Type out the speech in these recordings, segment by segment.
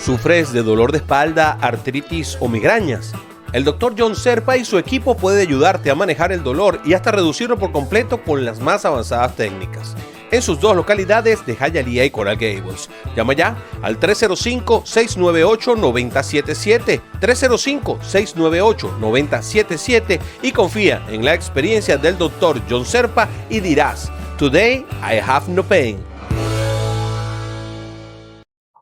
¿Sufres de dolor de espalda, artritis o migrañas? El Dr. John Serpa y su equipo puede ayudarte a manejar el dolor y hasta reducirlo por completo con las más avanzadas técnicas. En sus dos localidades de Hialeah y Coral Gables. Llama ya al 305-698-9077, 305-698-9077 y confía en la experiencia del Dr. John Serpa y dirás, Today I have no pain.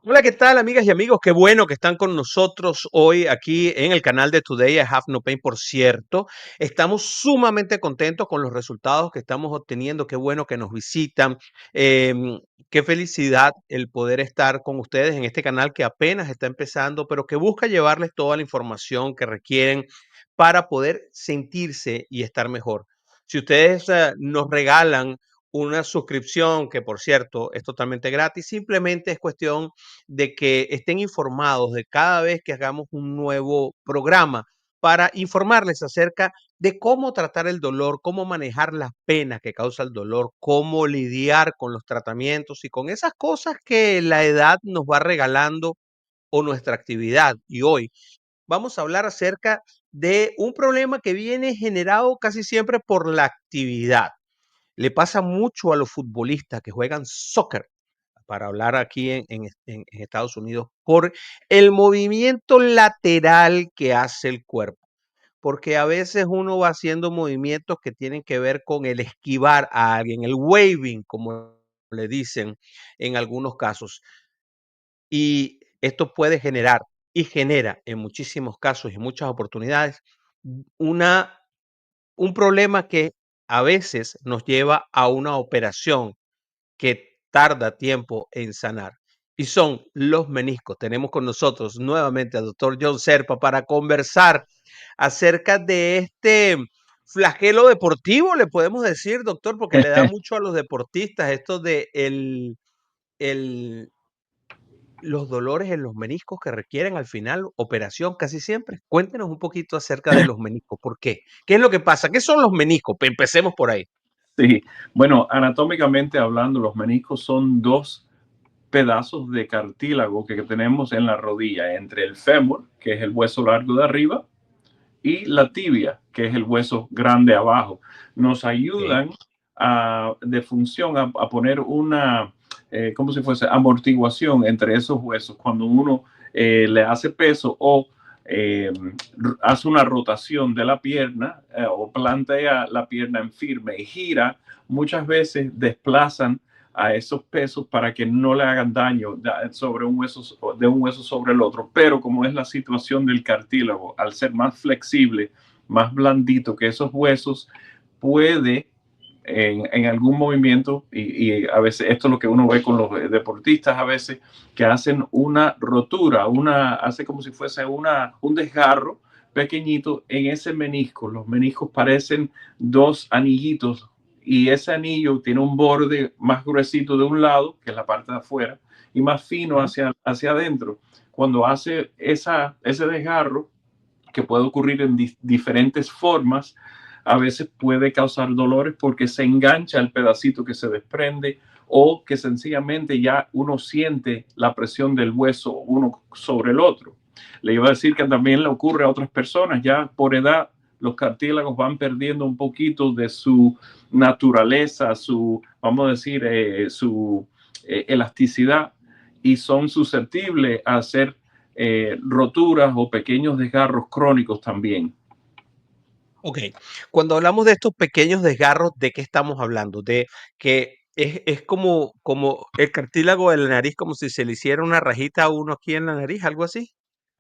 Hola, ¿qué tal, amigas y amigos? Qué bueno que están con nosotros hoy aquí en el canal de Today I Have No Pain. Por cierto, estamos sumamente contentos con los resultados que estamos obteniendo. Qué bueno que nos visitan. Qué felicidad el poder estar con ustedes en este canal que apenas está empezando, pero que busca llevarles toda la información que requieren para poder sentirse y estar mejor. Si ustedes nos regalan una suscripción, que por cierto es totalmente gratis, simplemente es cuestión de que estén informados de cada vez que hagamos un nuevo programa para informarles acerca de cómo tratar el dolor, cómo manejar la pena que causa el dolor, cómo lidiar con los tratamientos y con esas cosas que la edad nos va regalando o nuestra actividad. Y hoy vamos a hablar acerca de un problema que viene generado casi siempre por la actividad. Le pasa mucho a los futbolistas que juegan soccer, para hablar aquí en Estados Unidos, por el movimiento lateral que hace el cuerpo. Porque a veces uno va haciendo movimientos que tienen que ver con el esquivar a alguien, el waving, como le dicen en algunos casos. Y esto puede generar y genera en muchísimos casos y muchas oportunidades una, un problema que a veces nos lleva a una operación que tarda tiempo en sanar. Y son los meniscos. Tenemos con nosotros nuevamente al doctor John Serpa para conversar acerca de este flagelo deportivo, le podemos decir, doctor, porque le da mucho a los deportistas esto de el, los dolores en los meniscos que requieren al final operación casi siempre. Cuéntenos un poquito acerca de los meniscos. ¿Por qué? ¿Qué es lo que pasa? ¿Qué son los meniscos? Empecemos por ahí. Sí, bueno, anatómicamente hablando, los meniscos son dos pedazos de cartílago que tenemos en la rodilla, entre el fémur, que es el hueso largo de arriba, y la tibia, que es el hueso grande abajo. Nos Okay. ayudan de función a poner una, como si fuese amortiguación entre esos huesos cuando uno le hace peso o eh, hace una rotación de la pierna o plantea la pierna en firme y gira. Muchas veces desplazan a esos pesos para que no le hagan daño sobre un hueso, de un hueso sobre el otro. Pero como es la situación del cartílago, al ser más flexible, más blandito que esos huesos, puede en algún movimiento, y a veces esto es lo que uno ve con los deportistas a veces, que hacen una rotura, hace como si fuese un desgarro pequeñito en ese menisco. Los meniscos parecen dos anillitos y ese anillo tiene un borde más gruesito de un lado, que es la parte de afuera, y más fino hacia adentro. Cuando hace ese desgarro, que puede ocurrir en diferentes formas, a veces puede causar dolores porque se engancha el pedacito que se desprende o que sencillamente ya uno siente la presión del hueso uno sobre el otro. Le iba a decir que también le ocurre a otras personas, ya por edad los cartílagos van perdiendo un poquito de su naturaleza, vamos a decir, su elasticidad y son susceptibles a hacer roturas o pequeños desgarros crónicos también. Ok, cuando hablamos de estos pequeños desgarros, ¿de qué estamos hablando? De que es como el cartílago de la nariz, como si se le hiciera una rajita a uno aquí en la nariz, algo así.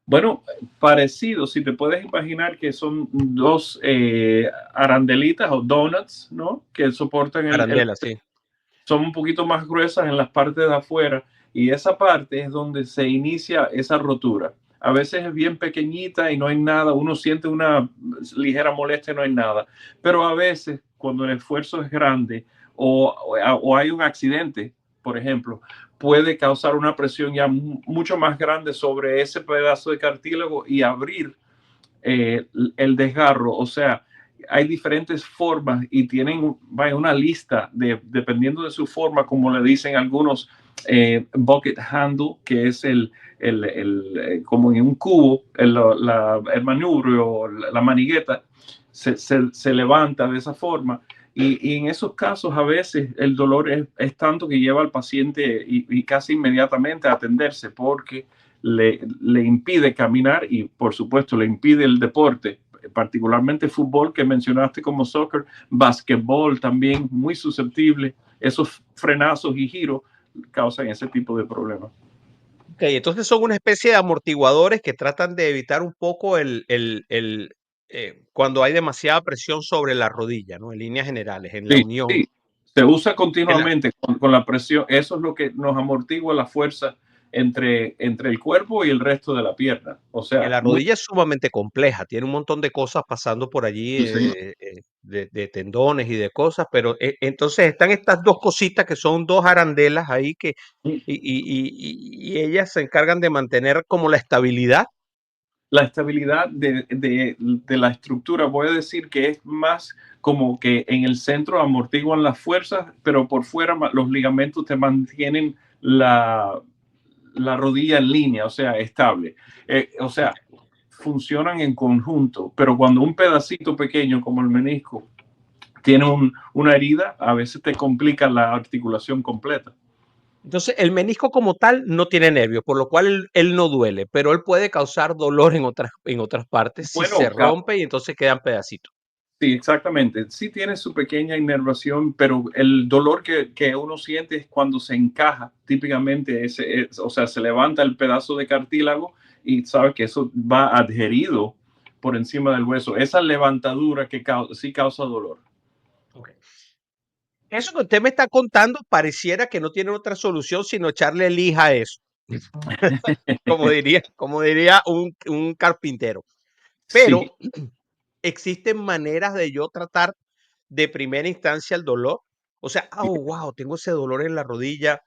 Bueno, parecido, si te puedes imaginar que son dos arandelitas o donuts, ¿no? Que soportan Arandela, sí. son un poquito más gruesas en las partes de afuera y esa parte es donde se inicia esa rotura. A veces es bien pequeñita y no hay nada, uno siente una ligera molestia y no hay nada, pero a veces cuando el esfuerzo es grande o hay un accidente, por ejemplo, puede causar una presión ya mucho más grande sobre ese pedazo de cartílago y abrir el desgarro. O sea, hay diferentes formas y tienen una lista dependiendo de su forma, como le dicen algunos bucket handle, que es como en un cubo, el manubrio, la manigueta, se levanta de esa forma. Y en esos casos a veces el dolor es tanto que lleva al paciente y casi inmediatamente a atenderse porque le impide caminar y por supuesto le impide el deporte, particularmente fútbol que mencionaste como soccer, basquetbol también muy susceptible. Esos frenazos y giros causan ese tipo de problemas. Ok, entonces son una especie de amortiguadores que tratan de evitar un poco cuando hay demasiada presión sobre la rodilla, ¿no? En líneas generales, en la Sí, unión. sí, se usa En la, continuamente con la presión. Eso es lo que nos amortigua la fuerza entre el cuerpo y el resto de la pierna. O que sea, la rodilla es sumamente compleja, tiene un montón de cosas pasando por allí, sí, señor. de tendones y de cosas, pero entonces están estas dos cositas que son dos arandelas ahí y ellas se encargan de mantener como la estabilidad. La estabilidad de la estructura, voy a decir que es más como que en el centro amortiguan las fuerzas, pero por fuera los ligamentos te mantienen la rodilla en línea, o sea, estable. O sea, funcionan en conjunto, pero cuando un pedacito pequeño como el menisco tiene una herida, a veces te complica la articulación completa. Entonces, el menisco como tal no tiene nervios, por lo cual él no duele, pero él puede causar dolor en otras partes si se Bueno, rompe y entonces quedan pedacitos. sí, exactamente. Sí tiene su pequeña inervación, pero el dolor que uno siente es cuando se encaja, típicamente, o sea, se levanta el pedazo de cartílago y sabe que eso va adherido por encima del hueso. Esa levantadura que sí causa dolor. Okay. Eso que usted me está contando pareciera que no tiene otra solución sino echarle lija a eso, como diría un carpintero. Sí, Pero existen maneras de yo tratar de primera instancia el dolor. O sea, oh, wow, tengo ese dolor en la rodilla.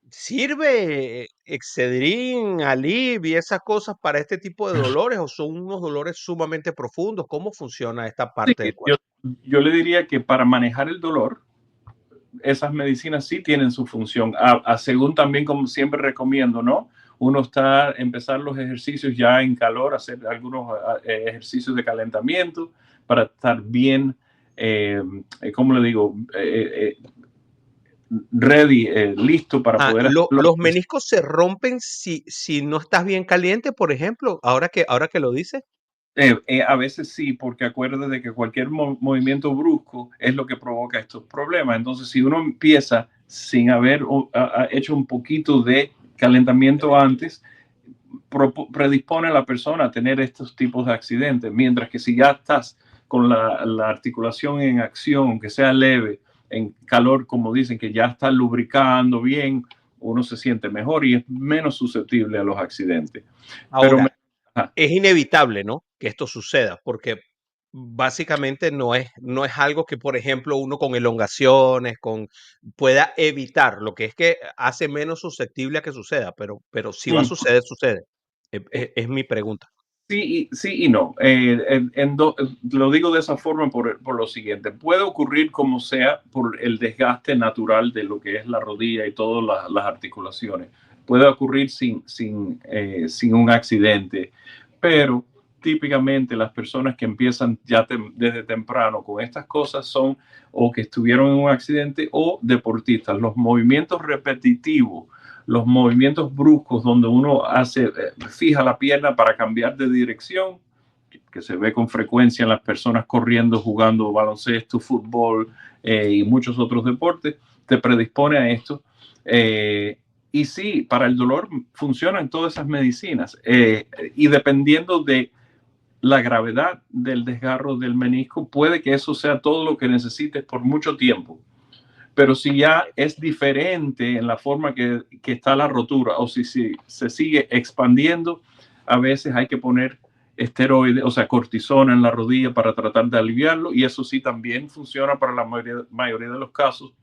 ¿Sirve Excedrin, Alib y esas cosas para este tipo de dolores o son unos dolores sumamente profundos? ¿Cómo funciona esta sí, parte del yo, cuerpo? yo le diría que para manejar el dolor, esas medicinas sí tienen su función, según también como siempre recomiendo, ¿no? Uno empezar los ejercicios ya en calor, hacer algunos ejercicios de calentamiento para estar bien, ¿cómo le digo? Ready, listo para Ah, poder hacerlo. los meniscos se rompen si no estás bien caliente, por ejemplo, ahora que lo dices. A veces sí, porque acuérdate de que cualquier movimiento brusco es lo que provoca estos problemas. Entonces, si uno empieza sin haber hecho un poquito de calentamiento antes, predispone a la persona a tener estos tipos de accidentes. Mientras que si ya estás con la articulación en acción, aunque sea leve, en calor, como dicen, que ya está lubricando bien, uno se siente mejor y es menos susceptible a los accidentes. Pero Ahora, es inevitable, ¿no? Que esto suceda, porque básicamente no es algo que, por ejemplo, uno con elongaciones, pueda evitar, lo que es que hace menos susceptible a que suceda, pero si va a suceder, sucede. Es mi pregunta. sí y no. Lo digo de esa forma por lo siguiente. Puede ocurrir como sea por el desgaste natural de lo que es la rodilla y todas las articulaciones. Puede ocurrir sin un accidente, pero típicamente las personas que empiezan ya desde temprano con estas cosas son o que estuvieron en un accidente o deportistas. Los movimientos repetitivos, los movimientos bruscos donde uno fija la pierna para cambiar de dirección, que se ve con frecuencia en las personas corriendo, jugando baloncesto, fútbol y muchos otros deportes, te predispone a esto. Y sí, para el dolor funcionan todas esas medicinas y dependiendo de la gravedad del desgarro del menisco, puede que eso sea todo lo que necesites por mucho tiempo. Pero si ya es diferente en la forma que está la rotura o si se sigue expandiendo, a veces hay que poner esteroides, o sea, cortisona en la rodilla para tratar de aliviarlo y eso sí también funciona para la mayoría de los casos.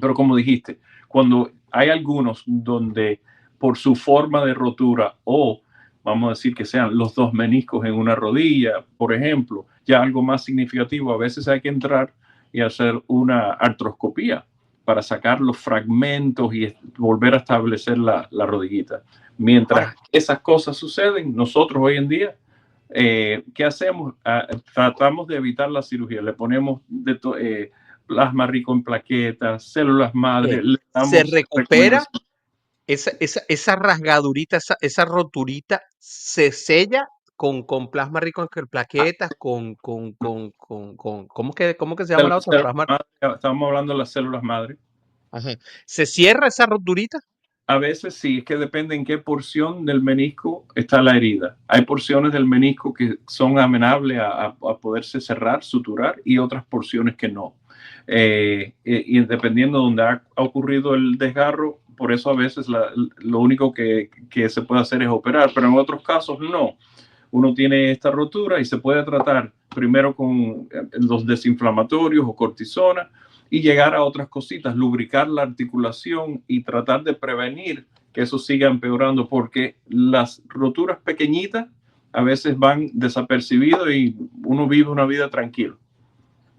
Pero como dijiste, cuando hay algunos donde por su forma de rotura o vamos a decir que sean los dos meniscos en una rodilla, por ejemplo, ya algo más significativo, a veces hay que entrar y hacer una artroscopía para sacar los fragmentos y volver a establecer la rodillita. Ahora, Mientras esas cosas suceden, nosotros hoy en día, ¿qué hacemos? Tratamos de evitar la cirugía, le ponemos plasma rico en plaquetas, células madre, le se damos recupera recomendaciones. esa rasgadurita, esa roturita, se sella con plasma rico en plaquetas, ¿cómo que se llama la otra? Células Plasma. madre, estamos hablando de las células madre. Ajá. ¿Se cierra esa roturita? A veces sí, es que depende en qué porción del menisco está la herida. Hay porciones del menisco que son amenables a poderse cerrar, suturar, y otras porciones que no. Y dependiendo de donde ha ocurrido el desgarro, por eso a veces lo único que se puede hacer es operar, pero en otros casos no. Uno tiene esta rotura y se puede tratar primero con los desinflamatorios o cortisona, y llegar a otras cositas, lubricar la articulación y tratar de prevenir que eso siga empeorando, porque las roturas pequeñitas a veces van desapercibidas y uno vive una vida tranquila.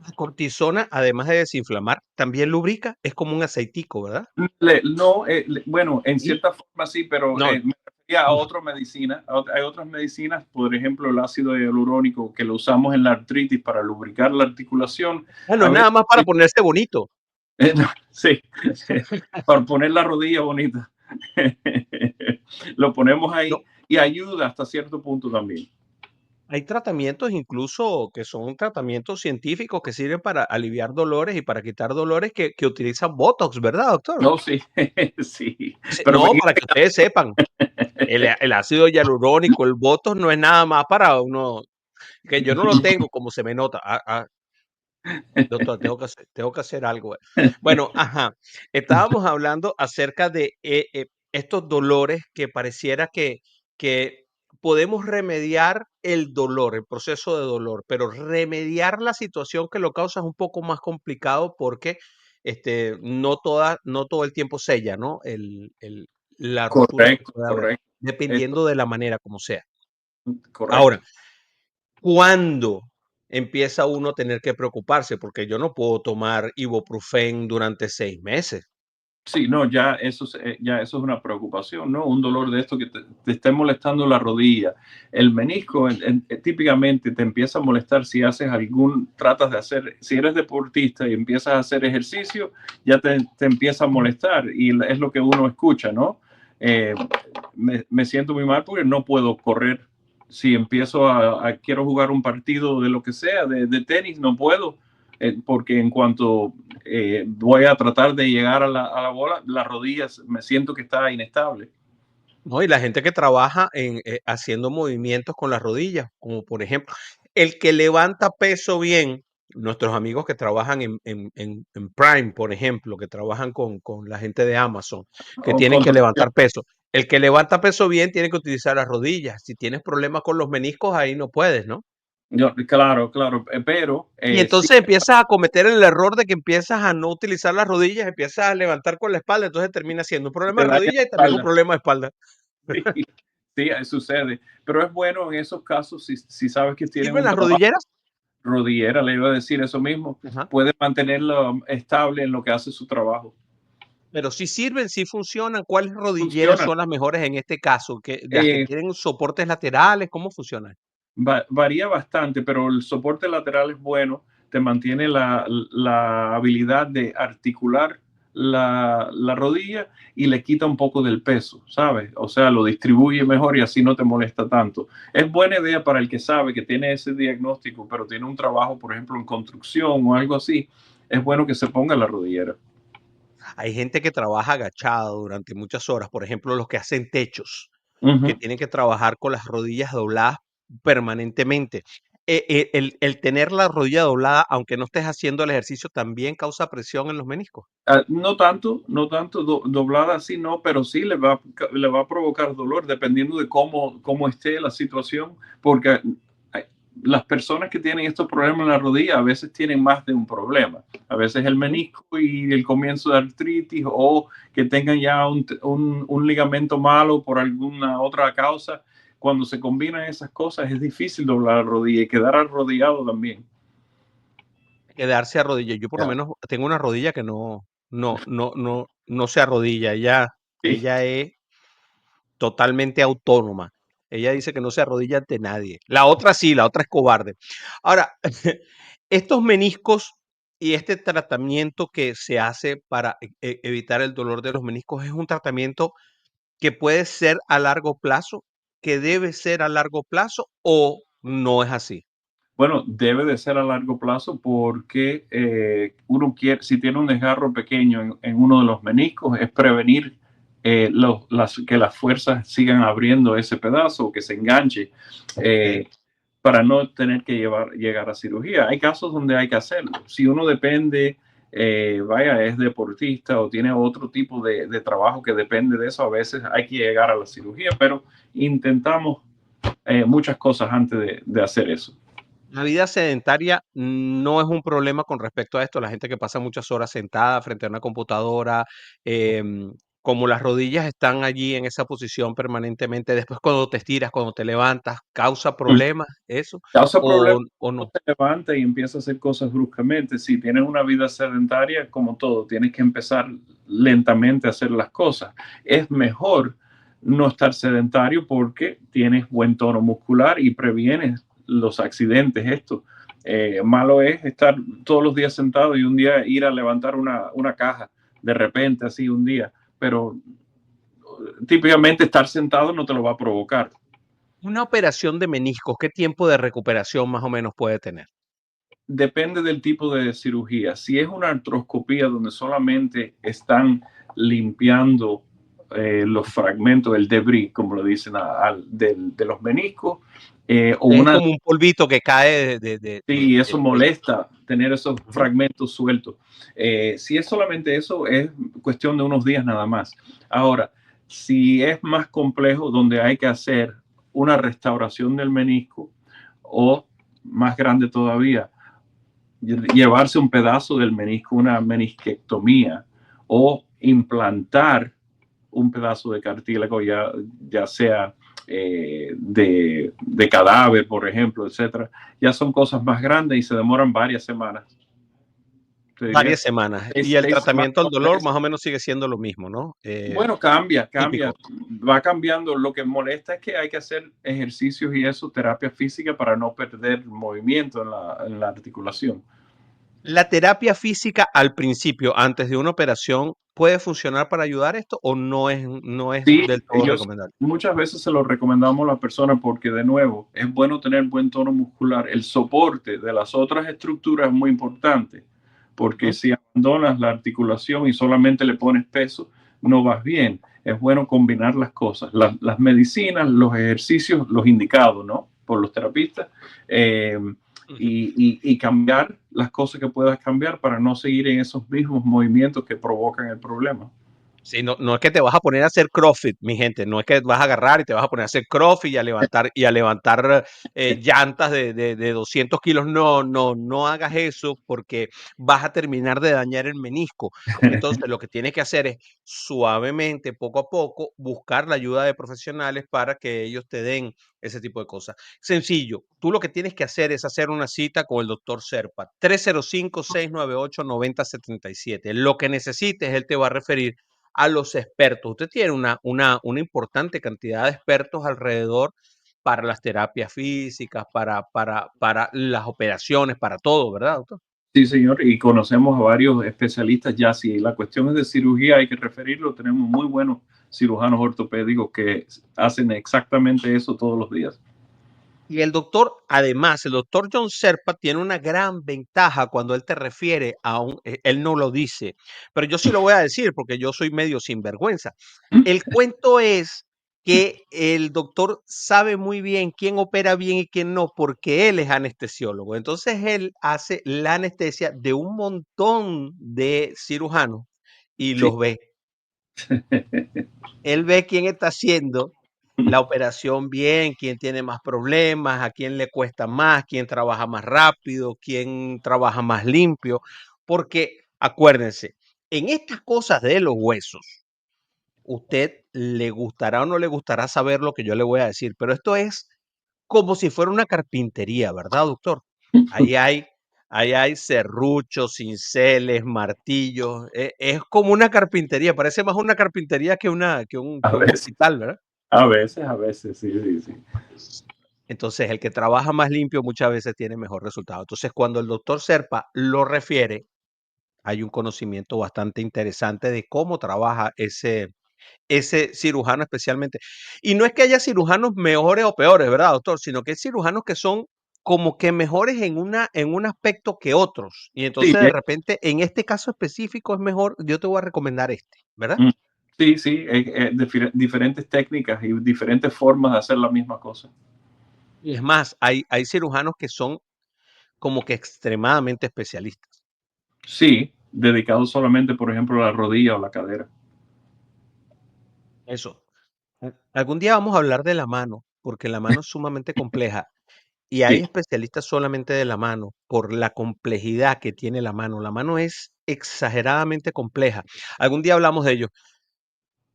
La cortisona, además de desinflamar, también lubrica, es como un aceitico, ¿verdad? No, bueno, en ¿Sí? cierta forma sí, pero No, me refería a no. otra medicina. Hay otras medicinas, por ejemplo, el ácido hialurónico, que lo usamos en la artritis para lubricar la articulación. Bueno, A es veces, nada más para ponerse bonito. no, sí, para poner la rodilla bonita. Lo ponemos No, ahí y ayuda hasta cierto punto también. hay tratamientos incluso que son tratamientos científicos que sirven para aliviar dolores y para quitar dolores que utilizan Botox, ¿verdad, doctor? No, sí, sí, Sí, pero no, para que ustedes sepan, el ácido hialurónico, el Botox no es nada más para uno, que yo no lo tengo como se me nota. Doctor, tengo que hacer algo. Bueno, ajá, estábamos hablando acerca de estos dolores que pareciera que podemos remediar el dolor, el proceso de dolor, pero remediar la situación que lo causa es un poco más complicado porque no todo el tiempo sella, ¿no? La rotura que correcto, puede haber, correcto. Esto, dependiendo de la manera como sea. correcto. Ahora, ¿cuándo empieza uno a tener que preocuparse? Porque yo no puedo tomar Ibuprofen durante 6 meses. Sí, no, ya eso es una preocupación, ¿no? Un dolor de esto que te esté molestando la rodilla. El menisco típicamente te empieza a molestar si haces tratas de hacer, si eres deportista y empiezas a hacer ejercicio, ya te empieza a molestar y es lo que uno escucha, ¿no? Eh, me siento muy mal porque no puedo correr. Si empiezo quiero jugar un partido de lo que sea, de tenis, no puedo, porque en cuanto voy a tratar de llegar a la bola, las rodillas me siento que está inestable. No, y la gente que trabaja haciendo movimientos con las rodillas, como por ejemplo, el que levanta peso bien, nuestros amigos que trabajan en Prime, por ejemplo, que trabajan con la gente de Amazon, que O tienen que construcción. levantar peso. El que levanta peso bien tiene que utilizar las rodillas. Si tienes problemas con los meniscos, ahí no puedes, ¿no? Claro, claro, pero Y sí, entonces empiezas a cometer el error de que empiezas a no utilizar las rodillas, empiezas a levantar con la espalda, entonces termina siendo un problema te de daña rodilla la y también un espalda. problema de espalda. Sí, sí, sucede. Pero es bueno en esos casos, si sabes que tienes ¿Sirven un las trabajo rodilleras? rodillera, le iba a decir eso mismo, Ajá. puede mantenerlo estable en lo que hace su trabajo. Pero sí sirven, sí funcionan. ¿Cuáles rodilleras Funciona. son las mejores en este caso? ¿Las que Eh, tienen soportes laterales? ¿Cómo funcionan? Varía bastante, pero el soporte lateral es bueno, te mantiene la habilidad de articular la rodilla y le quita un poco del peso, ¿sabes? O sea, lo distribuye mejor y así no te molesta tanto. Es buena idea para el que sabe que tiene ese diagnóstico, pero tiene un trabajo, por ejemplo, en construcción o algo así. Es bueno que se ponga la rodillera. Hay gente que trabaja agachado durante muchas horas, por ejemplo, los que hacen techos, que Ujú. tienen que trabajar con las rodillas dobladas permanentemente. El tener la rodilla doblada, aunque no estés haciendo el ejercicio, también causa presión en los meniscos. No tanto, no tanto doblada así, no, pero sí le va a provocar dolor dependiendo de cómo esté la situación, porque las personas que tienen estos problemas en la rodilla a veces tienen más de un problema. A veces el Ujú. menisco y el comienzo de artritis, o que tengan ya un ligamento malo por alguna otra causa. Cuando se combinan esas cosas es difícil doblar la rodilla y quedar arrodillado también. Quedarse a rodillas. Yo por lo Ya. menos tengo una rodilla que no. no se arrodilla, Sí. ella es totalmente autónoma. Ella dice que no se arrodilla ante nadie. La otra sí, la otra es cobarde. Ahora, estos meniscos y este tratamiento que se hace para evitar el dolor de los meniscos es un tratamiento que puede ser a largo plazo, que debe ser a largo plazo o no es así. Bueno, debe de ser a largo plazo porque uno quiere, si tiene un desgarro pequeño en uno de los meniscos, es prevenir que las fuerzas sigan abriendo ese pedazo o que se enganche Ok. eh, para no tener que llegar a cirugía. Hay casos donde hay que hacerlo. Si uno depende, vaya, es deportista o tiene otro tipo de trabajo que depende de eso, a veces hay que llegar a la cirugía, pero intentamos muchas cosas antes de hacer eso. La vida sedentaria no es un problema con respecto a esto. La gente que pasa muchas horas sentada frente a una computadora, como las rodillas están allí en esa posición permanentemente, después cuando te estiras, cuando te levantas, ¿causa problemas eso Causa problemas o cuando no? te levantas y empiezas a hacer cosas bruscamente. Si tienes una vida sedentaria, como todo, tienes que empezar lentamente a hacer las cosas. Es mejor no estar sedentario porque tienes buen tono muscular y previenes los accidentes. Esto malo es estar todos los días sentado y un día ir a levantar una caja de repente, así un día. Pero típicamente estar sentado no te lo va a provocar. Una operación de meniscos, ¿qué tiempo de recuperación más o menos puede tener? Depende del tipo de cirugía. Si es una artroscopía donde solamente están limpiando los fragmentos, el debris, como lo dicen, de los meniscos, o Es una, como un polvito que cae sí, eso del molesta tener esos ujú. fragmentos sueltos. Si es solamente eso, es cuestión de unos días nada más. Ahora, si es más complejo, donde hay que hacer una restauración del menisco o más grande todavía, llevarse un pedazo del menisco, una menisquectomía, o implantar un pedazo de cartílago, ya sea de cadáver, por ejemplo, etcétera, ya son cosas más grandes y se demoran varias semanas. Te diría Varias semanas. Y el 6 semanas, tratamiento al 2 dolor meses. más o menos sigue siendo lo mismo, ¿no? Bueno, cambia, Típico. va cambiando. Lo que molesta es que hay que hacer ejercicios y eso, terapia física, para no perder movimiento en la articulación. ¿La terapia física al principio, antes de una operación, puede funcionar para ayudar esto o no es Sí, del todo ellos recomendable? muchas veces se lo recomendamos a la persona porque, de nuevo, es bueno tener buen tono muscular. El soporte de las otras estructuras es muy importante, porque Ujú. si abandonas la articulación y solamente le pones peso, no vas bien. Es bueno combinar las cosas, las medicinas, los ejercicios, los indicados, ¿no? Por los terapistas, eh, Ujú. y cambiar las cosas que puedas cambiar para no seguir en esos mismos movimientos que provocan el problema. Sí, no es que te vas a poner a hacer CrossFit, mi gente, no es que vas a agarrar y te vas a poner a hacer CrossFit y a levantar llantas de 200 kilos. No hagas eso porque vas a terminar de dañar el menisco. Entonces, lo que tienes que hacer es suavemente, poco a poco, buscar la ayuda de profesionales para que ellos te den ese tipo de cosas. Sencillo, tú lo que tienes que hacer es hacer una cita con el doctor Serpa, 305-698-9077. Lo que necesites, él te va a referir a los expertos. Usted tiene una importante cantidad de expertos alrededor para las terapias físicas, para las operaciones, para todo, ¿verdad, doctor? Sí, señor, y conocemos a varios especialistas ya. Si la cuestión es de cirugía, hay que referirlo. Tenemos muy buenos cirujanos ortopédicos que hacen exactamente eso todos los días. Y además, el doctor John Serpa tiene una gran ventaja cuando él te refiere él no lo dice, pero yo sí lo voy a decir porque yo soy medio sinvergüenza. El cuento es que el doctor sabe muy bien quién opera bien y quién no, porque él es anestesiólogo. Entonces él hace la anestesia de un montón de cirujanos y Sí, los ve. Él ve quién está haciendo la operación bien, quién tiene más problemas, a quién le cuesta más, quién trabaja más rápido, quién trabaja más limpio, porque acuérdense, en estas cosas de los huesos, usted le gustará o no le gustará saber lo que yo le voy a decir, pero esto es como si fuera una carpintería, ¿verdad, doctor? Ahí hay, Ahí hay serruchos, cinceles, martillos. Es como una carpintería, parece más una carpintería que A un veces, hospital, ¿verdad? sí, sí, sí. Entonces, el que trabaja más limpio muchas veces tiene mejor resultado. Entonces, cuando el doctor Serpa lo refiere, hay un conocimiento bastante interesante de cómo trabaja ese cirujano especialmente. Y no es que haya cirujanos mejores o peores, ¿verdad, doctor? Sino que hay cirujanos que son como que mejores en un aspecto que otros. Y Sí, entonces, de repente, en este caso específico es mejor, yo te voy a recomendar este, ¿verdad? mm, sí, sí, diferentes técnicas y diferentes formas de hacer la misma cosa. Y es más, hay cirujanos que son como que extremadamente especialistas. Sí, dedicado solamente, por ejemplo, a la rodilla o la cadera. Eso. Algún día vamos a hablar de la mano, porque la mano es sumamente compleja. Y hay Sí, especialistas solamente de la mano, por la complejidad que tiene la mano. La mano es exageradamente compleja. Algún día hablamos de ello.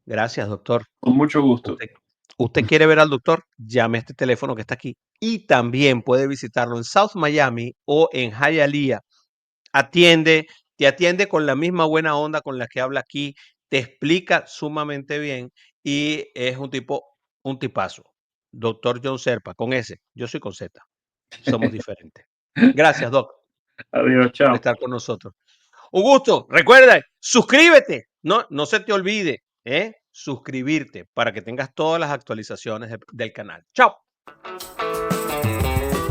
Gracias, doctor. con mucho gusto. Usted, usted quiere ver al doctor, llame a este teléfono que está aquí. Y también puede visitarlo en South Miami o en Hialeah. Atiende, te atiende con la misma buena onda con la que habla aquí, te explica sumamente bien y es un tipazo. Doctor John Serpa, con S, yo soy con Z. Somos diferentes. Gracias, Doc, Adiós, por chao. estar con nosotros. Un gusto. Recuerda, suscríbete. No se te olvide, suscribirte para que tengas todas las actualizaciones del canal. Chao.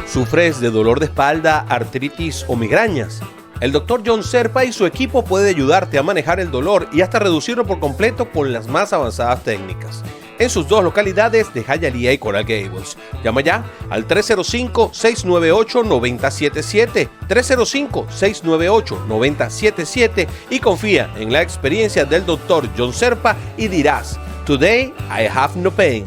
¿Sufres de dolor de espalda, artritis o migrañas? El Dr. John Serpa y su equipo puede ayudarte a manejar el dolor y hasta reducirlo por completo con las más avanzadas técnicas. En sus dos localidades de Hialeah y Coral Gables. Llama ya al 305-698-9077, 305-698-9077 y confía en la experiencia del Dr. John Serpa y dirás, Today I have no pain.